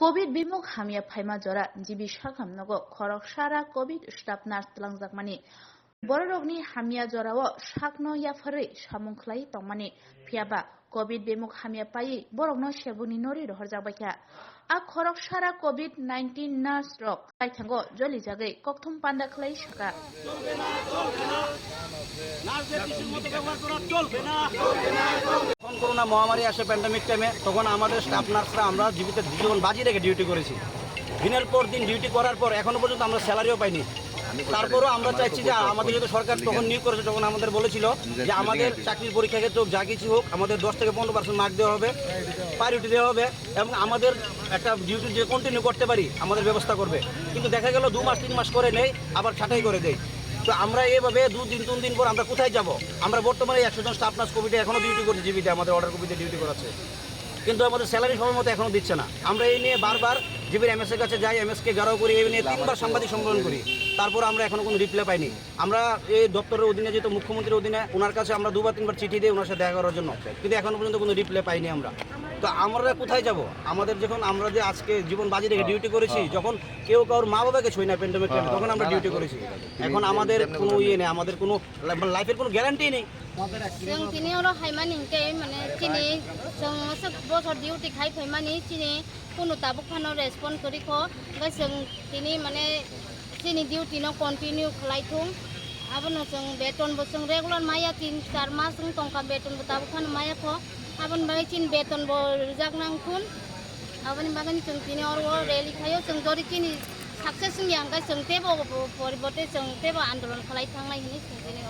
Covid বিমুখ হামিয়া ফাইমা জরা GB সাখামনগো খরক সারা Covid staff nurse তলাংজাকমানি বড়রগনি হামিয়া জরাও সাকনো ইয়াফারে সামুখলাই তংমানি ফিয়াবা Covid বিমুখ হামিয়া পাই বরগনো সেবুনি নরি রহরজাবাইকা আ খরক সারা কোভিড 19 নার্স রক পাইথাঙ্গো জলি জাগৈ ককথম পান্ডা খলাই সাকা করোনা মহামারী আসে প্যান্ডামিক টাইমে তখন আমাদের স্টাফ নার্সরা আমরা জীবিত জীবন বাজি রেখে ডিউটি করেছি। দিনের পর দিন ডিউটি করার পর এখনো পর্যন্ত আমরা স্যালারিও পাইনি। তারপরও আমরা চাইছি যে আমাদের যদি সরকার তখন নিয়োগ করেছে তখন আমাদের বলেছিল যে আমাদের চাকরির পরীক্ষা ক্ষেত্রে হোক যা কিছু হোক আমাদের 10 থেকে 15% মার্ক দেওয়া হবে, প্রায়োরিটি দেওয়া হবে এবং আমাদের একটা ডিউটি যে কন্টিনিউ করতে পারি আমাদের ব্যবস্থা করবে। কিন্তু দেখা গেল 2 মাস 3 মাস করে নেই, আবার ছাঁটাই করে দেয়। তো আমরা এইভাবে 2 দিন 3 দিন পর আমরা কোথায় যাব? আমরা বর্তমানে 100 জন স্টাফ নার্স কোভিডে এখনও ডিউটি করছি, জীবিতে আমাদের অর্ডার কোভিডে ডিউটি করাচ্ছে, কিন্তু আমাদের স্যালারি সময় মতো এখনও দিচ্ছে না। আমরা এই নিয়ে বারবার জিবির এমএস এর কাছে যাই, এমএসকে গারাও করি, এই নিয়ে 3বার সাংবাদিক সম্মেলন করি, তারপর আমরা এখনও কোনো রিপ্লাই পাইনি। আমরা এই দপ্তরের অধীনে যেহেতু মুখ্যমন্ত্রীর অধীনে ওনার কাছে আমরা 2 বা 3বার চিঠি দিই ওনার সাথে দেখা করার জন্য, কিন্তু এখনও পর্যন্ত কোনো রিপ্লাই পাইনি আমরা। তো আমরা কোথায় যাব? আমাদের যখন আমরা যে আজকে জীবন বাজি রেখে ডিউটি করেছি, যখন কেউ কারোর মা বাবাকে ছুঁই না প্যান্ডামিক টাইমে, তখন আমরা ডিউটি করেছি। এখন আমাদের কোনো ইয়ে নেই, আমাদের কোনো লাইফের কোনো গ্যারান্টি নেই। जों दिनै अर हायमानि के माने दिनै जों बसर डिउटि खाइ फैमानि दिनै कोनो ताबुक फानो रेसपन्ड करिखो ओमफ्राय जों दिनै माने दिनै डिउटि न कन्टिनिउ खालायथुं आबोनो जों बेतनबो जों रेगुलार माया 3-4 मास जों टंका बेतनबो ताबुक फानो मायाखो आबोन बागै दिन बेतनबो जागनांथुन आबोनि बागै जों दिनै अर रेलि खायो जों जरि दिनै साक्सेस जोंनि आंगाय जों तेबो परिबर्ते जों तेबो आन्दोलन खालाय थांनाय हिनि जों दिनै